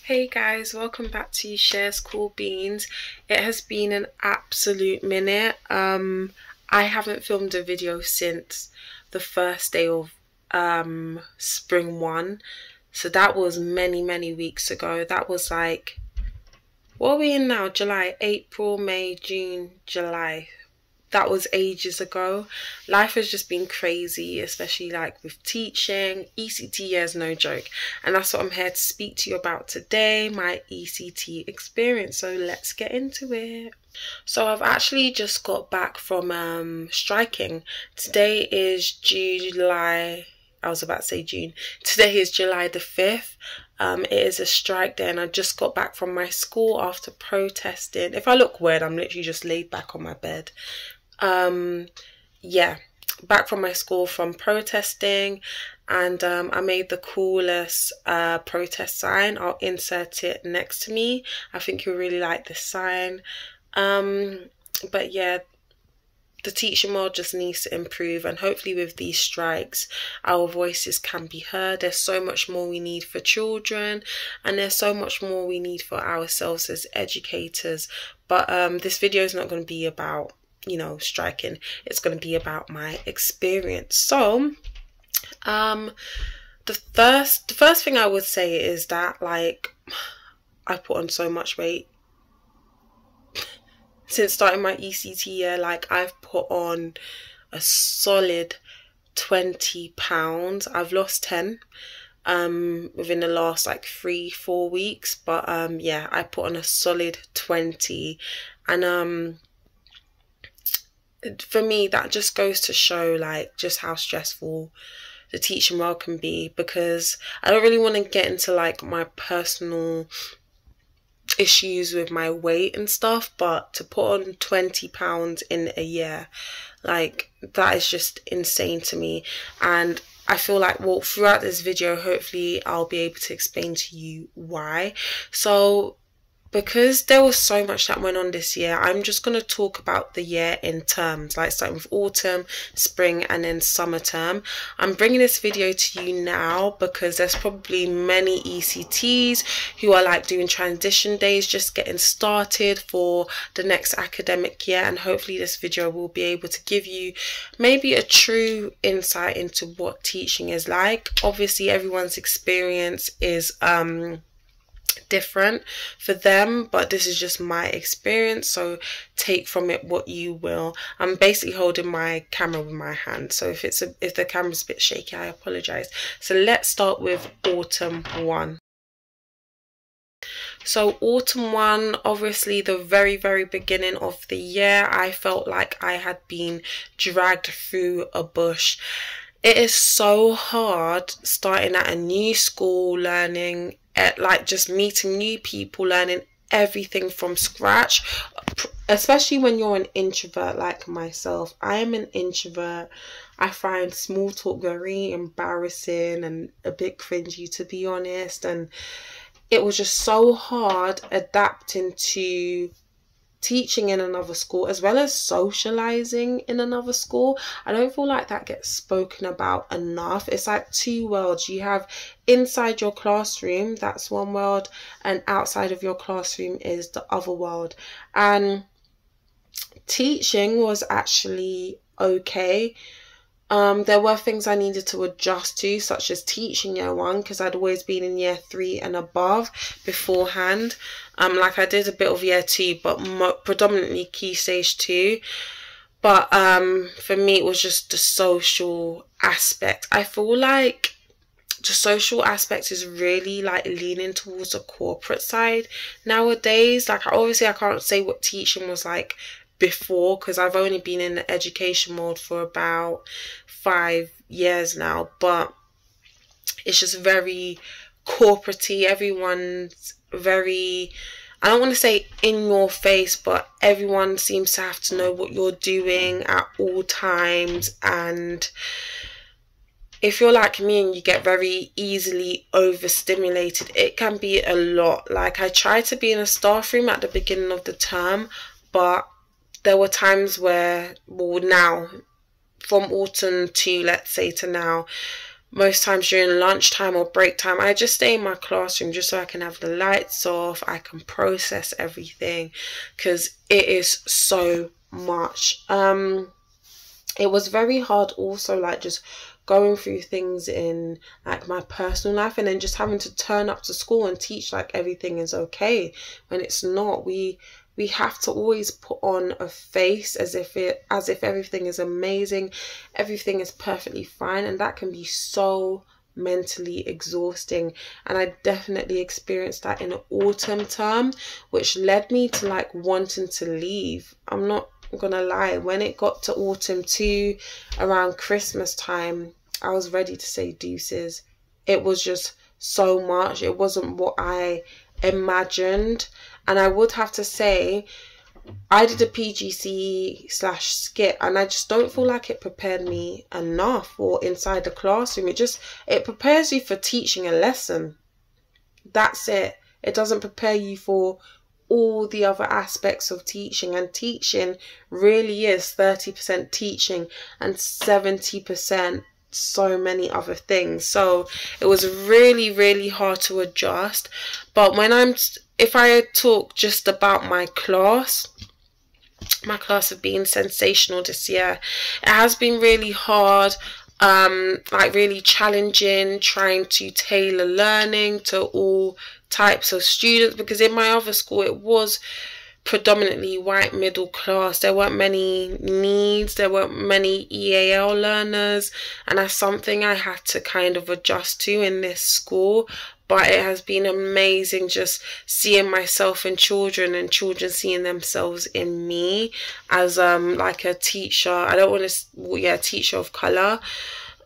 Hey guys, welcome back to Shares Cool Beans. It has been an absolute minute. I haven't filmed a video since the first day of spring 1. So that was many weeks ago. That was like, what are we in now? July, April, May, June, July. That was ages ago. Life has just been crazy, especially like with teaching. ECT year is no joke, and that's what I'm here to speak to you about today, my ECT experience. So let's get into it. So I've actually just got back from striking. Today is July, I was about to say June. Today is July the 5th. It is a strike day, and I just got back from my school after protesting. If I look weird, I'm literally just laid back on my bed. Yeah, back from my school from protesting, and I made the coolest protest sign. I'll insert it next to me. I think you'll really like this sign. But yeah, the teaching world just needs to improve, and hopefully with these strikes our voices can be heard. There's so much more we need for children, and there's so much more we need for ourselves as educators. But this video is not going to be about, you know, striking. It's going to be about my experience. So the first thing I would say is that, like, I put on so much weight since starting my ECT year. Like, I've put on a solid 20 pounds. I've lost 10 within the last like 3-4 weeks, but yeah, I put on a solid 20, and for me that just goes to show like just how stressful the teaching world can be, because I don't really want to get into like my personal issues with my weight and stuff, but to put on 20 pounds in a year, like, that is just insane to me. And I feel like, well, throughout this video hopefully I'll be able to explain to you why. So because there was so much that went on this year, I'm just going to talk about the year in terms, like starting with autumn, spring, and then summer term. I'm bringing this video to you now because there's probably many ECTs who are like doing transition days, just getting started for the next academic year, and hopefully this video will be able to give you maybe a true insight into what teaching is like. Obviously everyone's experience is different for them, but this is just my experience, so take from it what you will. I'm basically holding my camera with my hand, so if the camera's a bit shaky, I apologize. So let's start with autumn 1. So autumn 1, obviously the very beginning of the year, I felt like I had been dragged through a bush. It is so hard starting at a new school, learning like just meeting new people, learning everything from scratch, especially when you're an introvert like myself. I am an introvert. I find small talk very embarrassing and a bit cringy, to be honest, and it was just so hard adapting to teaching in another school as well as socializing in another school. I don't feel like that gets spoken about enough. It's like two worlds. You have inside your classroom, that's one world, and outside of your classroom is the other world. And teaching was actually okay. There were things I needed to adjust to, such as teaching year 1, because I'd always been in year 3 and above beforehand. Like I did a bit of year 2, but predominantly key stage 2. But for me it was just the social aspect. I feel like the social aspect is really like leaning towards the corporate side nowadays. Like, obviously I can't say what teaching was like before, because I've only been in the education mode for about 5 years now, but it's just very corporate-y. Everyone's very, I don't want to say in your face, but everyone seems to have to know what you're doing at all times. And if you're like me and you get very easily overstimulated, it can be a lot. Like, I tried to be in a staff room at the beginning of the term, but there were times where, well, now from autumn to, let's say, to now, most times during lunchtime or break time, I just stay in my classroom just so I can have the lights off, I can process everything, because it is so much. It was very hard also, like just going through things in like my personal life, and then just having to turn up to school and teach like everything is okay when it's not. We have to always put on a face as if everything is amazing, everything is perfectly fine, and that can be so mentally exhausting. And I definitely experienced that in autumn term, which led me to like wanting to leave. I'm not gonna lie, when it got to autumn 2, around Christmas time, I was ready to say deuces. It was just so much. It wasn't what I imagined. And I would have to say, I did a PGCE/skit, and I just don't feel like it prepared me enough for inside the classroom. It prepares you for teaching a lesson. That's it. It doesn't prepare you for all the other aspects of teaching, and teaching really is 30% teaching and 70% so many other things. So it was really, really hard to adjust. But if I talk just about my class have been sensational this year. It has been really hard, like really challenging, trying to tailor learning to all types of students, because in my other school it was predominantly white middle class. There weren't many needs, there weren't many EAL learners, and that's something I had to kind of adjust to in this school. But it has been amazing just seeing myself in children, and children seeing themselves in me as like a teacher. I don't want to, teacher of colour.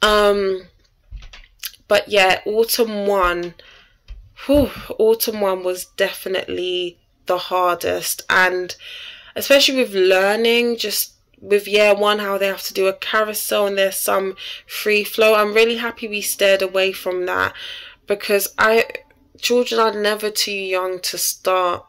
But yeah, autumn one was definitely the hardest, and especially with learning, just with year 1, how they have to do a carousel and there's some free flow. I'm really happy we steered away from that, because children are never too young to start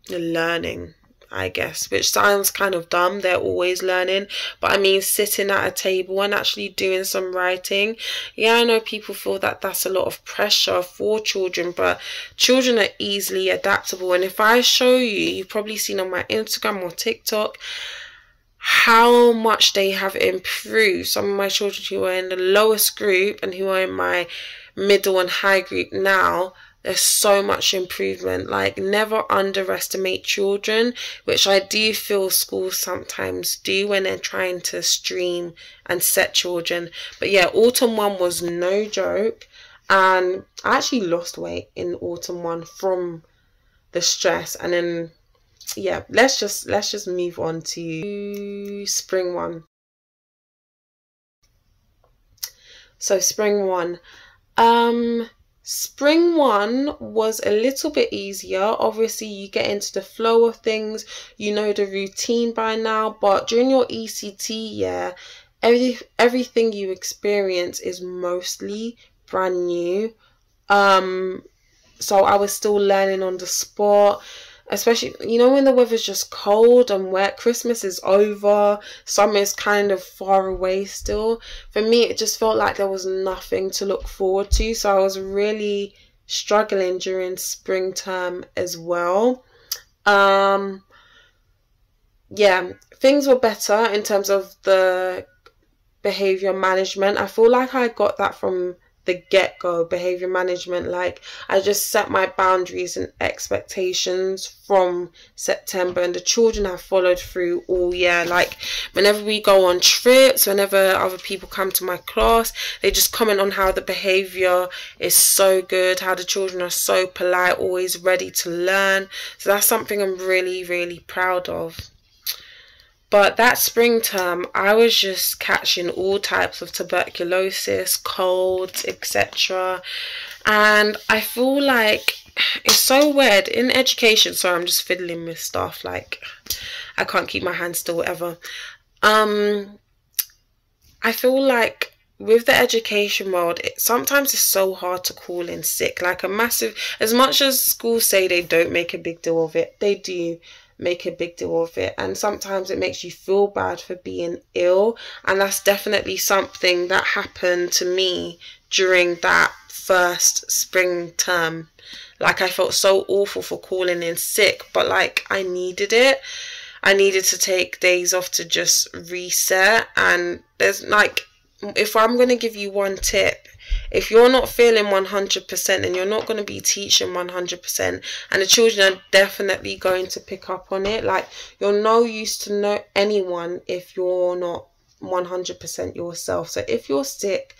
learning, I guess, which sounds kind of dumb. They're always learning, but I mean sitting at a table and actually doing some writing. Yeah, I know people feel that that's a lot of pressure for children, but children are easily adaptable. And if I show you, you've probably seen on my Instagram or TikTok how much they have improved. Some of my children who are in the lowest group and who are in my middle and high group now, there's so much improvement. Like, never underestimate children, which I do feel schools sometimes do when they're trying to stream and set children. But yeah, autumn 1 was no joke, and I actually lost weight in autumn 1 from the stress. And then yeah, let's just move on to spring 1. So spring 1. Spring 1 was a little bit easier. Obviously, you get into the flow of things, you know the routine by now, but during your ECT year, everything you experience is mostly brand new. So I was still learning on the spot. Especially, you know, when the weather's just cold and wet, Christmas is over, summer is kind of far away still. For me, it just felt like there was nothing to look forward to. So I was really struggling during spring term as well. Yeah, things were better in terms of the behavior management. I feel like I got that from the get-go. Behavior management, like I just set my boundaries and expectations from September, and the children have followed through all year. Like, whenever we go on trips, whenever other people come to my class, they just comment on how the behavior is so good, how the children are so polite, always ready to learn. So that's something I'm really, really proud of. But that spring term, I was just catching all types of tuberculosis, colds, etc. And I feel like it's so weird in education. Sorry, I'm just fiddling with stuff. Like, I can't keep my hands still ever. I feel like with the education world, sometimes it's so hard to call in sick. Like, as much as schools say they don't make a big deal of it, they do make a big deal of it, and sometimes it makes you feel bad for being ill. And that's definitely something that happened to me during that first spring term. Like, I felt so awful for calling in sick, but like, I needed it. I needed to take days off to just reset. And there's like, if I'm going to give you one tip, if you're not feeling 100%, then you're not going to be teaching 100%, and the children are definitely going to pick up on it. Like, you're no use to know anyone if you're not 100% yourself. So if you're sick,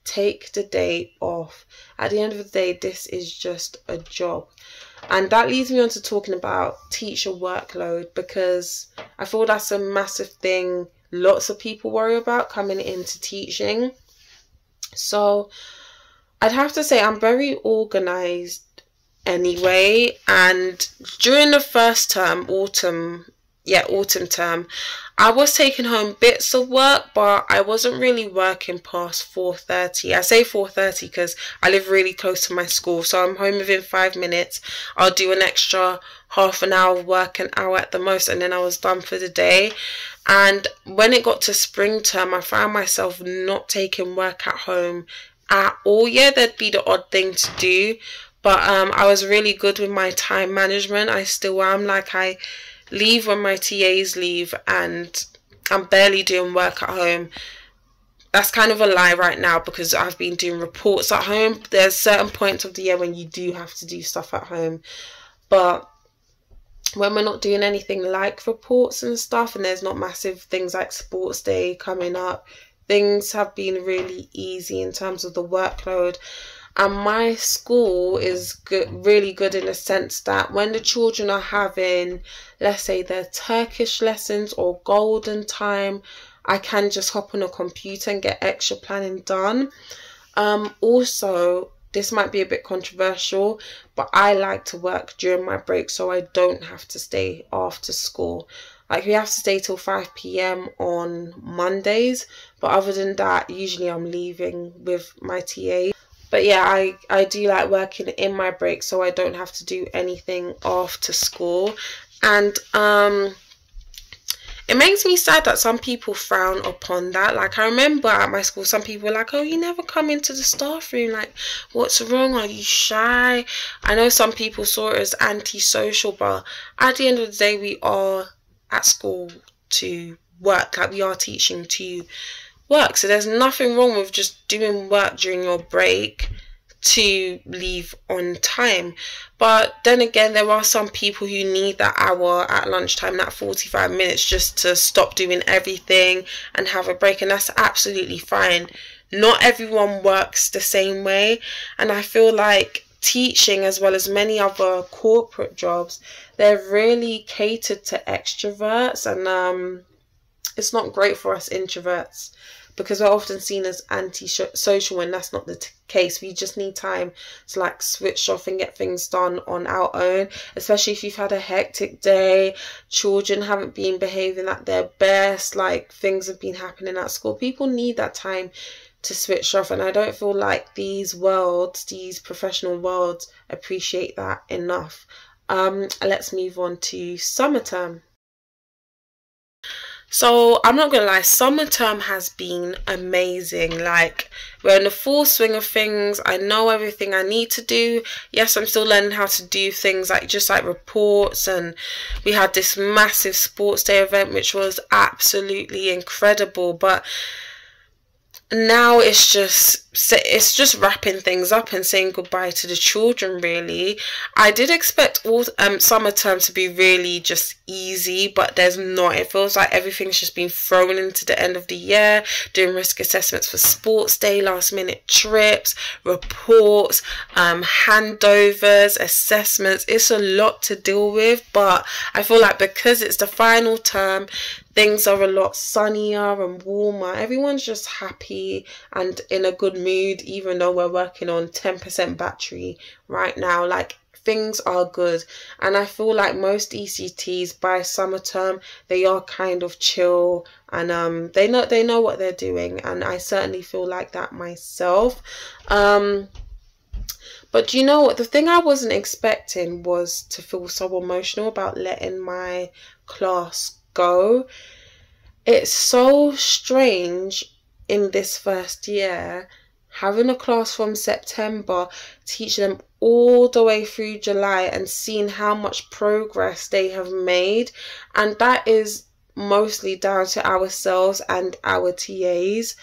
take the day off. At the end of the day, this is just a job. And that leads me on to talking about teacher workload, because I feel that's a massive thing lots of people worry about coming into teaching. So I'd have to say I'm very organized anyway, and during the first term, autumn term, I was taking home bits of work, but I wasn't really working past 4:30. I say 4:30 because I live really close to my school, so I'm home within 5 minutes. I'll do an extra half an hour of work, an hour at the most, and then I was done for the day. And when it got to spring term, I found myself not taking work at home at all. Yeah, there'd be the odd thing to do, but I was really good with my time management. I still am. Like, I leave when my TAs leave, and I'm barely doing work at home. That's kind of a lie right now, because I've been doing reports at home. There's certain points of the year when you do have to do stuff at home, but when we're not doing anything like reports and stuff, and there's not massive things like sports day coming up, things have been really easy in terms of the workload. And my school is really good in the sense that when the children are having, let's say, their Turkish lessons or golden time, I can just hop on a computer and get extra planning done. Also, this might be a bit controversial, but I like to work during my break so I don't have to stay after school. Like, we have to stay till 5 p.m. on Mondays, but other than that, usually I'm leaving with my TA. But yeah, I do like working in my break so I don't have to do anything after school. And it makes me sad that some people frown upon that. Like, I remember at my school, some people were like, oh, you never come into the staff room. Like, what's wrong? Are you shy? I know some people saw it as antisocial, but at the end of the day, we are at school to work. Like, we are teaching to work. So there's nothing wrong with just doing work during your break to leave on time. But then again, there are some people who need that hour at lunchtime, that 45 minutes, just to stop doing everything and have a break, and that's absolutely fine. Not everyone works the same way, and I feel like teaching, as well as many other corporate jobs, they're really catered to extroverts, and it's not great for us introverts, because we're often seen as anti-social when that's not the case. We just need time to like switch off and get things done on our own, especially if you've had a hectic day, children haven't been behaving at their best, like things have been happening at school. People need that time to switch off, and I don't feel like these professional worlds appreciate that enough. Let's move on to summer term. So I'm not gonna lie, summer term has been amazing. Like, we're in the full swing of things. I know everything I need to do. Yes, I'm still learning how to do things like just like reports, and we had this massive sports day event which was absolutely incredible, but now it's just wrapping things up and saying goodbye to the children, really. I did expect all summer term to be really just easy, but there's not. It feels like everything's just been thrown into the end of the year, doing risk assessments for sports day, last minute trips, reports, handovers, assessments. It's a lot to deal with, but I feel like because it's the final term, things are a lot sunnier and warmer. Everyone's just happy and in a good mood, even though we're working on 10% battery right now. Like, things are good, and I feel like most ECTs by summer term, they are kind of chill, and they know what they're doing, and I certainly feel like that myself. But do you know what? The thing I wasn't expecting was to feel so emotional about letting my class go. It's so strange in this first year, having a class from September, teaching them all the way through July and seeing how much progress they have made. And that is mostly down to ourselves and our TAs.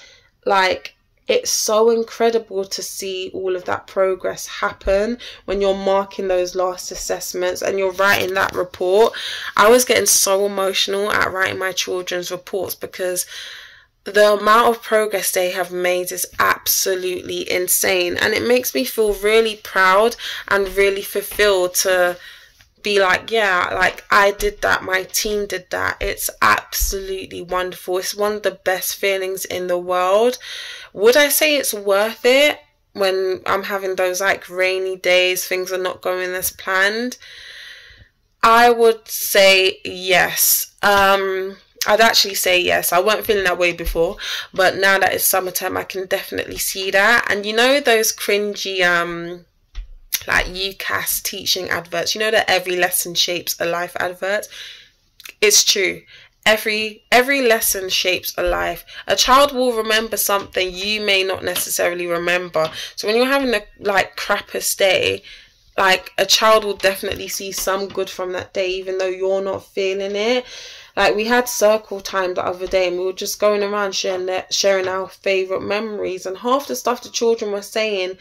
Like, it's so incredible to see all of that progress happen when you're marking those last assessments and you're writing that report. I was getting so emotional at writing my children's reports because the amount of progress they have made is absolutely insane, and it makes me feel really proud and really fulfilled to be like, yeah, like I did that, my team did that. It's absolutely wonderful. It's one of the best feelings in the world. Would I say it's worth it when I'm having those like rainy days, things are not going as planned? I would say yes. I'd actually say yes. I wasn't feeling that way before, but now that it's summertime, I can definitely see that. And you know those cringy like UCAS teaching adverts, you know, that every lesson shapes a life advert? It's true. Every lesson shapes a life. A child will remember something you may not necessarily remember. So when you're having a like crappiest day, like a child will definitely see some good from that day, even though you're not feeling it. Like, we had circle time the other day and we were just going around sharing our favourite memories, and half the stuff the children were saying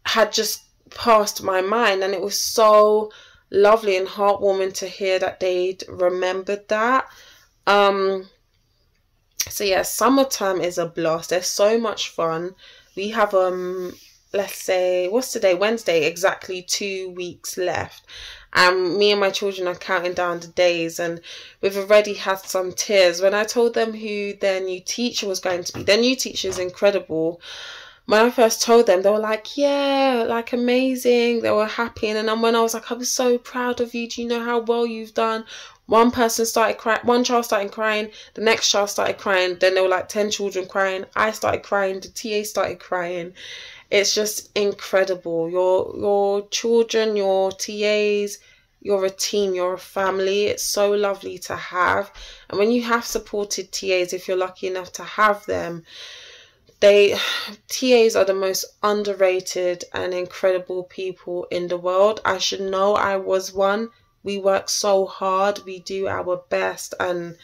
had just passed my mind, and it was so lovely and heartwarming to hear that they'd remembered that. So yeah, summertime is a blast. There's so much fun. We have let's say, what's today? Wednesday, exactly 2 weeks left. And me and my children are counting down the days, and we've already had some tears. When I told them who their new teacher was going to be, their new teacher is incredible. When I first told them, they were like, yeah, like amazing. They were happy. And then when I was like, I'm so proud of you. Do you know how well you've done? One person started crying. One child started crying. The next child started crying. Then there were like 10 children crying. I started crying. The TA started crying. It's just incredible. Your children, your TAs, you're a team, you're a family. It's so lovely to have. And when you have supported TAs, if you're lucky enough to have them, TAs are the most underrated and incredible people in the world. I should know I was one. We work so hard, we do our best, and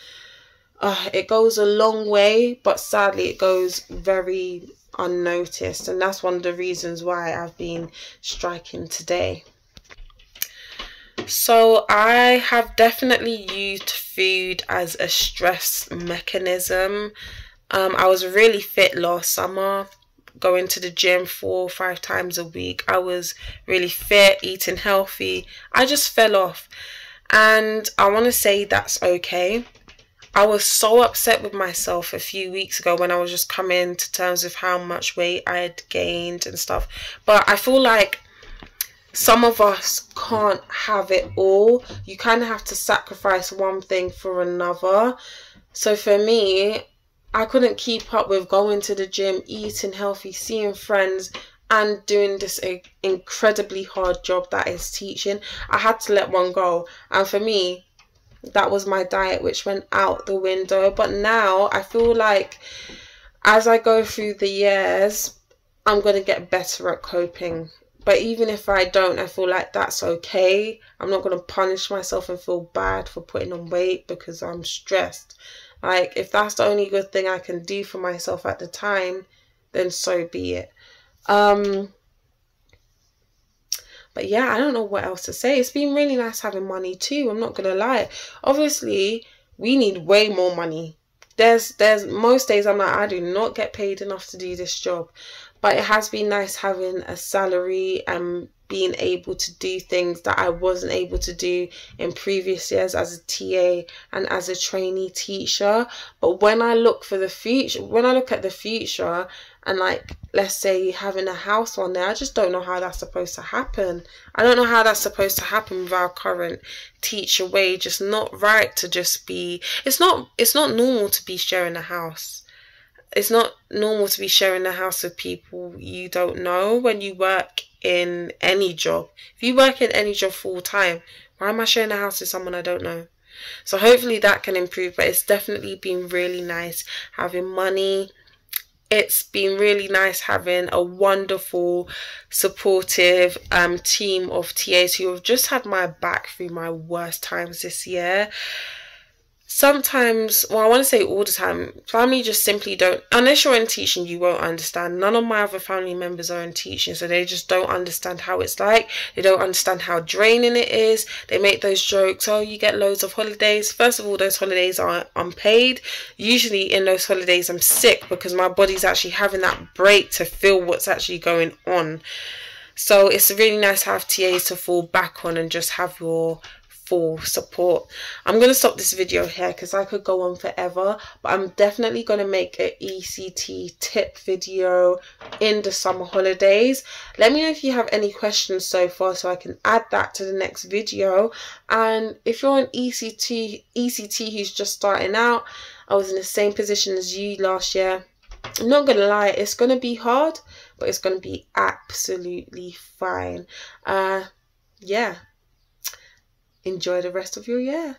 it goes a long way, but sadly it goes very unnoticed, and that's one of the reasons why I've been striking today. So I have definitely used food as a stress mechanism. I was really fit last summer, going to the gym 4 or 5 times a week. I was really fit, eating healthy. I just fell off, and I want to say that's okay. I was so upset with myself a few weeks ago when I was just coming to terms with how much weight I had gained and stuff. But I feel like some of us can't have it all. You kind of have to sacrifice one thing for another. So for me, I couldn't keep up with going to the gym, eating healthy, seeing friends, and doing this incredibly hard job that is teaching. I had to let one go. And for me, that was my diet, which went out the window. But now I feel like as I go through the years, I'm going to get better at coping. But even if I don't, I feel like that's okay. I'm not going to punish myself and feel bad for putting on weight because I'm stressed. Like, if that's the only good thing I can do for myself at the time, then so be it. But yeah, I don't know what else to say. It's been really nice having money too. I'm not going to lie. Obviously, we need way more money. There's most days I'm like, I do not get paid enough to do this job. But it has been nice having a salary and being able to do things that I wasn't able to do in previous years as a TA and as a trainee teacher. But when I look at the future and, like, let's say having a house one day, I just don't know how that's supposed to happen. I don't know how that's supposed to happen with our current teacher wage. It's not right to just be, it's not normal to be sharing a house. It's not normal to be sharing a house with people you don't know when you work in any job. If you work in any job full time, why am I sharing a house with someone I don't know? So hopefully that can improve, but it's definitely been really nice having money. It's been really nice having a wonderful, supportive team of TAs who have just had my back through my worst times this year. Sometimes, well, I want to say all the time, family just simply don't, unless you're in teaching, you won't understand. None of my other family members are in teaching, so they just don't understand how it's like. They don't understand how draining it is. They make those jokes, oh, you get loads of holidays. First of all, those holidays are unpaid. Usually in those holidays, I'm sick because my body's actually having that break to feel what's actually going on. So it's really nice to have TAs to fall back on and just have your full support. I'm going to stop this video here because I could go on forever, but I'm definitely going to make an ECT tip video in the summer holidays. Let me know if you have any questions so far so I can add that to the next video. And if you're an ECT who's just starting out, I was in the same position as you last year. I'm not going to lie, it's going to be hard, but it's going to be absolutely fine. Yeah. Enjoy the rest of your year.